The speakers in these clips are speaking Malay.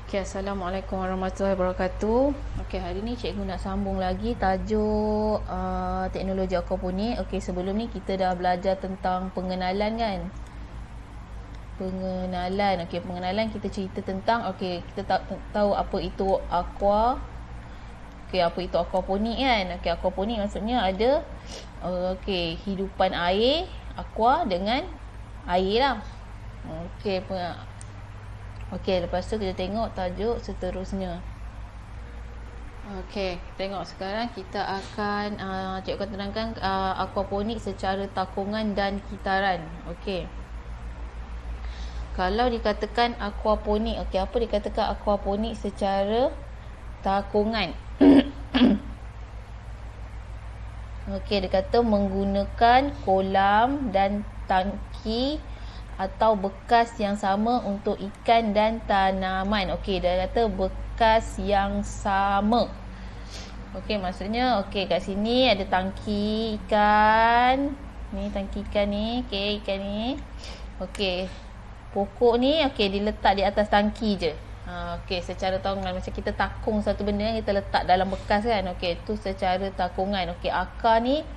Okay, Assalamualaikum warahmatullahi wabarakatuh. Okay, hari ni cikgu nak sambung lagi tajuk teknologi aquaponik. Okay, sebelum ni kita dah belajar tentang pengenalan kan. Pengenalan. Okay, pengenalan kita cerita tentang kita tahu apa itu aqua. Okay, apa itu aquaponik kan. Okay, aquaponik maksudnya ada hidupan air, aqua dengan air lah. Okey, lepas tu kita tengok tajuk seterusnya. Okey, tengok sekarang kita akan cikgu akan terangkan aquaponik secara takungan dan kitaran. Okey. Kalau dikatakan aquaponik, apa dikatakan aquaponik secara takungan? Okey, dia kata menggunakan kolam dan tangki atau bekas yang sama untuk ikan dan tanaman. Okey, dia kata bekas yang sama. Okey, maksudnya kat sini ada tangki ikan. Ni tangki ikan ni. Okey, ikan ni. Okey. Pokok ni diletak di atas tangki je. Secara takungan macam kita takung satu benda kita letak dalam bekas kan. Okey, tu secara takungan. Okey, akar ni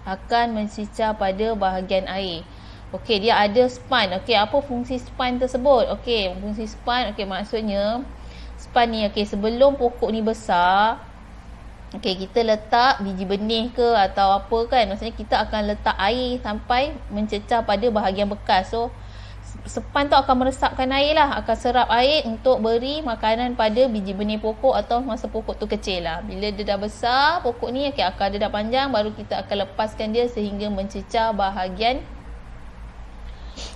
akan mencicah pada bahagian air. Okey, dia ada span. Okey, apa fungsi span tersebut? Okey, fungsi span maksudnya span ni sebelum pokok ni besar, kita letak biji benih ke atau apa kan. Maksudnya kita akan letak air sampai mencecah pada bahagian bekas. So span tu akan meresapkan air lah, akan serap air untuk beri makanan pada biji benih pokok atau masa pokok tu kecil lah. Bila dia dah besar pokok ni, akar dia dah panjang, baru kita akan lepaskan dia sehingga mencecah bahagian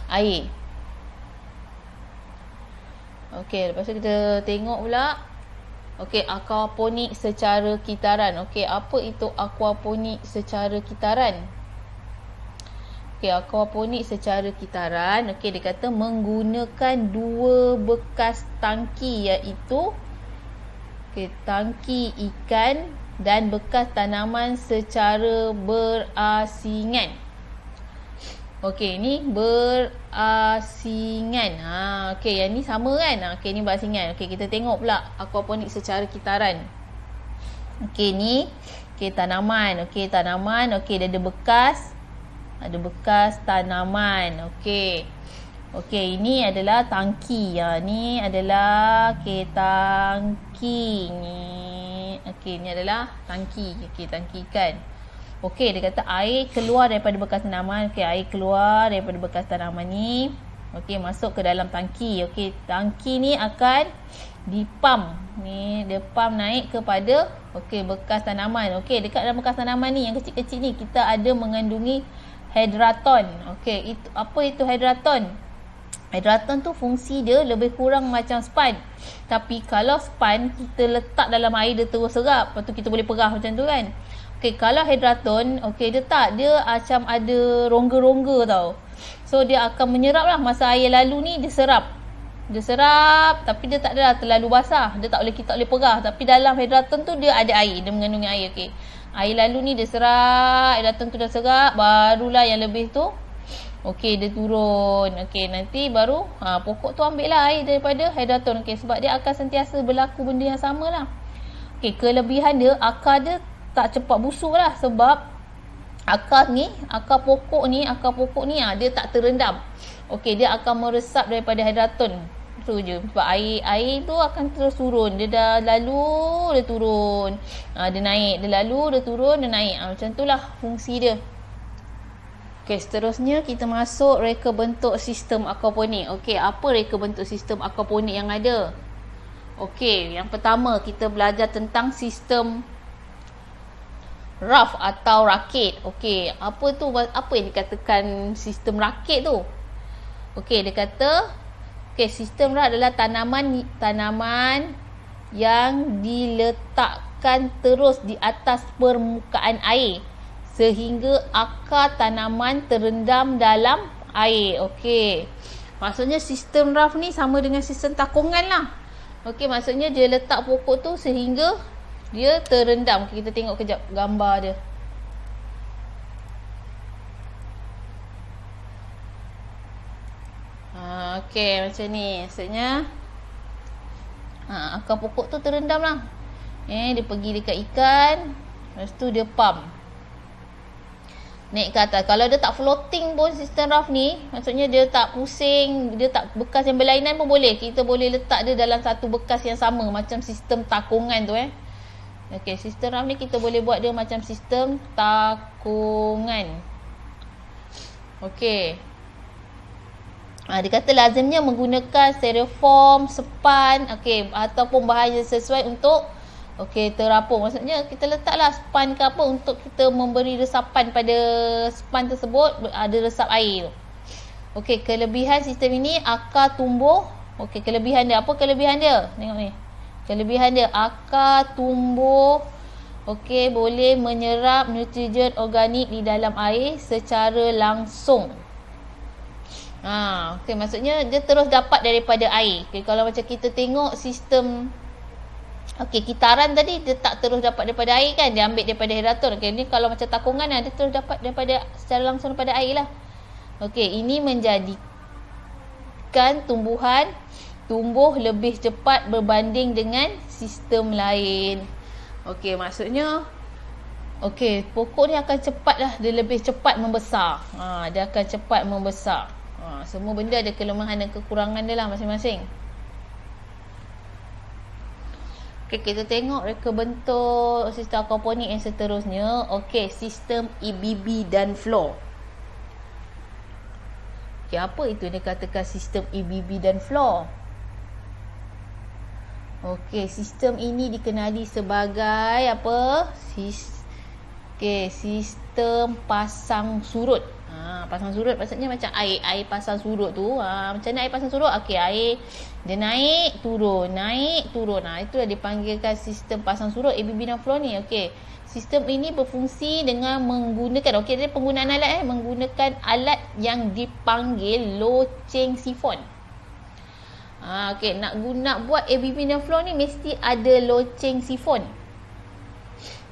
air. Okey, lepas tu kita tengok pula. Okey, aquaponik secara kitaran. Okey, apa itu aquaponik secara kitaran? Okey, aquaponik secara kitaran, dia kata menggunakan dua bekas tangki, iaitu tangki ikan dan bekas tanaman secara berasingan. Okey, ni berasingan. Yang ni sama kan? Ni berasingan. Okey, kita tengok pula aquaponik secara kitaran. Okey, ni tanaman. Okey, tanaman. Okey, dia ada bekas. Ada bekas tanaman. Okey. Okey, ini adalah tangki. Ni adalah tangki ni. Okey, ni adalah tangki. Okey, tangki ikan. Okey, dia kata air keluar daripada bekas tanaman. Okey, air keluar daripada bekas tanaman ni. Okey, masuk ke dalam tangki. Okey, tangki ni akan dipam. Ni dia pam naik kepada bekas tanaman. Okey, dekat dalam bekas tanaman ni yang kecil-kecil ni kita ada mengandungi hydraton. Okey, itu apa itu hydraton? Hydraton tu fungsi dia lebih kurang macam span. Tapi kalau span kita letak dalam air dia terus serap. Lepas tu kita boleh perah macam tu kan. Okey, kalau hydraton, dia macam ada rongga-rongga tau. So dia akan menyerap lah masa air lalu ni, dia serap. Dia serap tapi dia tak adalah terlalu basah. Kita tak boleh perah. Tapi dalam hydraton tu dia ada air, dia mengandungi air. Okey. Air lalu ni dia serap, hydraton tu dah serap, barulah yang lebih tu dia turun. Okey, nanti baru pokok tu ambil lah air daripada hydraton. Okey, sebab dia akan sentiasa berlaku benda yang sama lah. Okey, kelebihan dia, akar dia tak cepat busuk lah, sebab akar pokok ni dia tak terendam. Okey, dia akan meresap daripada hydraton tu je. Sebab air tu akan terus turun. Dia dah lalu, dia turun. Dia naik, dia lalu, dia turun, dia naik. Macam tu lah fungsi dia. Okey, seterusnya kita masuk reka bentuk sistem aquaponik. Okey, apa reka bentuk sistem aquaponik yang ada? Okey, yang pertama kita belajar tentang sistem raft atau rakit. Okey, apa yang dikatakan sistem rakit tu? Okey, dia kata sistem raft adalah tanaman yang diletakkan terus di atas permukaan air sehingga akar tanaman terendam dalam air. Okey, maksudnya sistem raft ni sama dengan sistem takungan lah. Okey, maksudnya dia letak pokok tu sehingga dia terendam. Kita tengok kejap gambar dia. Okey, macam ni. Maksudnya Akar pokok tu terendam lah. Dia pergi dekat ikan. Lepas tu dia pump naik ke atas. Kalau dia tak floating pun sistem RAF ni, maksudnya dia tak pusing, dia tak bekas yang berlainan pun boleh. Kita boleh letak dia dalam satu bekas yang sama, macam sistem takungan tu Okey, sistem RAF ni kita boleh buat dia macam sistem takungan. Okey. Dia kata lazimnya menggunakan styrofoam, sepan, okey, ataupun bahan yang sesuai untuk terapung. Maksudnya kita letaklah span ke apa untuk kita memberi resapan pada span tersebut, ada resap air tu. Okey, kelebihan sistem ini akar tumbuh. Okey, kelebihan dia, apa kelebihan dia? Tengok ni. Kelebihan dia, akar tumbuh boleh menyerap nutrien organik di dalam air secara langsung. Okey, maksudnya dia terus dapat daripada air. Okey, kalau macam kita tengok sistem kitaran tadi, dia tak terus dapat daripada air kan, dia ambil daripada aerator. Okey, ni kalau macam takungan dia terus dapat daripada secara langsung daripada air lah. Okey, ini menjadikan tumbuhan tumbuh lebih cepat berbanding dengan sistem lain. Okey, maksudnya pokok ni akan cepat lah, dia lebih cepat membesar. Dia akan cepat membesar. Semua benda ada kelemahan dan kekurangan dia lah masing-masing. Okey, kita tengok reka bentuk sistem aquaponik yang seterusnya. Okey, sistem EBB dan flow. Okey, apa itu dia katakan sistem EBB dan flow? Okey, sistem ini dikenali sebagai apa? Sistem pasang surut. Pasang surut maksudnya macam air pasang surut tu. Macam mana air pasang surut? Okey, air dia naik turun. Itulah dipanggilkan sistem pasang surut EBB dan flow ni. Okey, sistem ini berfungsi dengan menggunakan dia penggunaan alat menggunakan alat yang dipanggil loceng sifon. Okey, nak buat EBB dan flow ni mesti ada loceng sifon.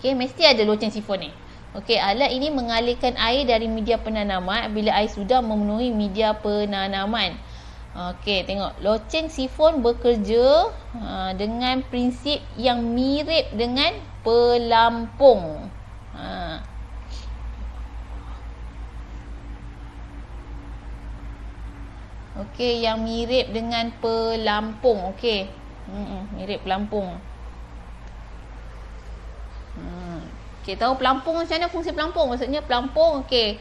Okey, mesti ada loceng sifon ni. Okey, alat ini mengalirkan air dari media penanaman bila air sudah memenuhi media penanaman. Okey, tengok. Loceng sifon bekerja dengan prinsip yang mirip dengan pelampung. Okey, yang mirip dengan pelampung. Okey. Mirip pelampung. Okey, tahu pelampung macam mana fungsi pelampung? Maksudnya pelampung, okey.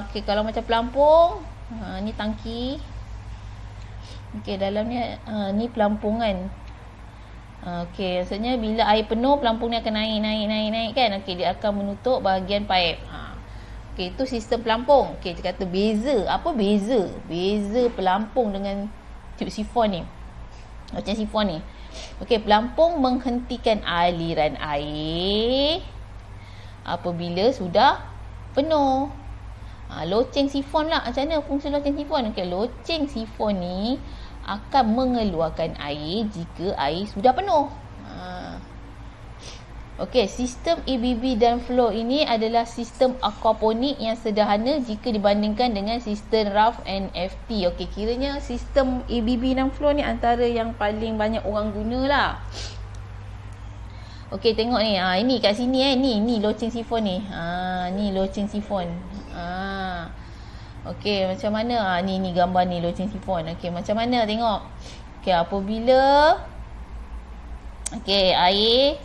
Okey, kalau macam pelampung, ni tangki. Okey, dalamnya ni pelampungan. Okey, maksudnya bila air penuh, pelampung ni akan naik kan. Okey, dia akan menutup bahagian paip. Okey, itu sistem pelampung. Okey, dia kata beza. Apa beza? Beza pelampung dengan tube sifon ni. Macam sifon ni. Okey, pelampung menghentikan aliran air apabila sudah penuh. Loceng sifon lah. Macam mana fungsi loceng sifon? Okey, loceng sifon ni akan mengeluarkan air jika air sudah penuh. Okey, sistem EBB dan flow ini adalah sistem aquaponik yang sederhana jika dibandingkan dengan sistem RAF NFT. Okey, kiranya sistem EBB dan flow ni antara yang paling banyak orang guna lah. Okey, tengok ni. Ini kat sini ni loceng sifon ni. Ni loceng sifon. Okey, macam mana? Ni gambar ni loceng sifon. Okey, macam mana tengok? Okey, apabila air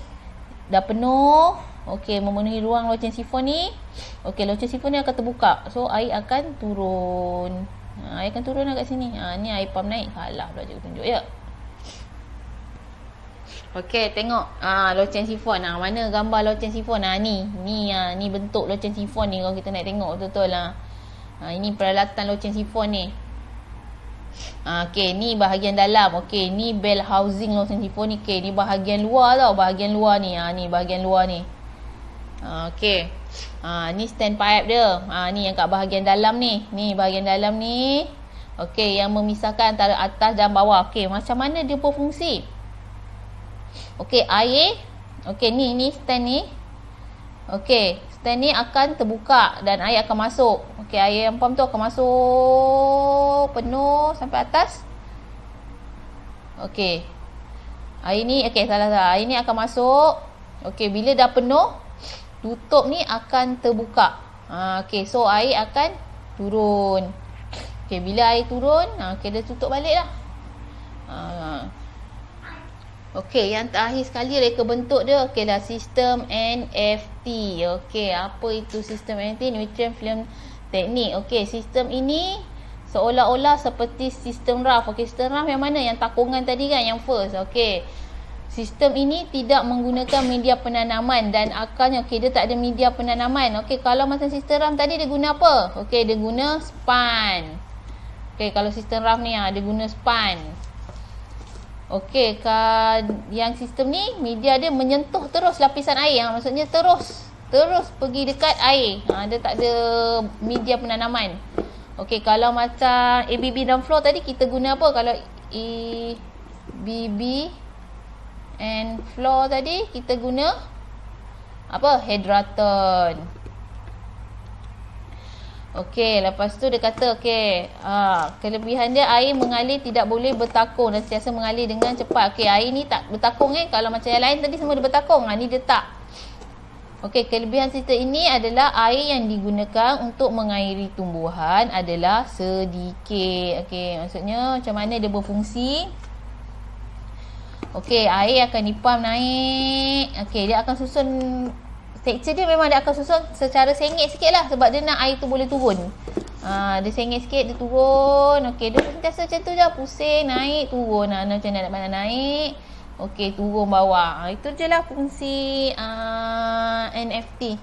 dah penuh, okey, memenuhi ruang loceng sifon ni. Okey, loceng sifon ni akan terbuka. So air akan turun. Air akan turun lah kat sini. Ni air pump naik. Alah, pula cikgu tunjuk ya. Okey, tengok. Loceng sifon. Mana gambar loceng sifon? Ni bentuk loceng sifon ni kalau kita nak tengok betul-betul lah. Ini peralatan loceng sifon ni. Okey, ni bahagian dalam. Okey, ni bell housing loceng sifon ni. Okey, ni bahagian luar tau. Bahagian luar ni. Ni bahagian luar ni. Okey. Ni stand pipe dia. Ni yang kat bahagian dalam ni. Ni bahagian dalam ni. Okey, yang memisahkan antara atas dan bawah. Okey, macam mana dia berfungsi? Okey, air. Okey, ni stand ni. Okey, stand ni akan terbuka dan air akan masuk. Okey, air yang pump tu akan masuk penuh sampai atas. Okey. Air ni, okey, salah. Air ni akan masuk. Okey, bila dah penuh, tutup ni akan terbuka. Okey, so air akan turun. Okey, bila air turun, okey, dia tutup balik lah. Okey, yang terakhir sekali reka bentuk dia, okey lah, sistem NFT. Okey, apa itu sistem NFT? Nutrient Film Technique. Okey, sistem ini seolah-olah seperti sistem RAF. Okey, sistem RAF yang mana? Yang takungan tadi kan, yang first. Okey, sistem ini tidak menggunakan media penanaman dan akarnya, okey, dia tak ada media penanaman. Okey, kalau macam sistem RAF tadi dia guna apa? Okey, dia guna span. Okey, kalau sistem RAF ni dia guna span. Okey, yang sistem ni media dia menyentuh terus lapisan air. Maksudnya terus pergi dekat air. Dia tak ada media penanaman. Okey, kalau macam ABB dan flow tadi kita guna apa? Kalau ABB and flow tadi kita guna apa? Hydraton. Okey, lepas tu dia kata okey, kelebihan dia air mengalir tidak boleh bertakung dan sentiasa mengalir dengan cepat. Okey, air ni tak bertakung kalau macam yang lain tadi semua dia bertakung. Ni dia tak. Okey, kelebihan sistem ini adalah air yang digunakan untuk mengairi tumbuhan adalah sedikit. Okey, maksudnya macam mana dia berfungsi? Okey, air akan dipam naik. Okey, dia akan susun, tekstur dia memang dia akan susun secara sengit sikit lah sebab dia nak air tu boleh turun. Dia sengit sikit, dia turun. Okey, dia sentiasa macam tu je, pusing, naik, turun. Macam mana naik, okey, turun bawah. Itu je lah fungsi NFT.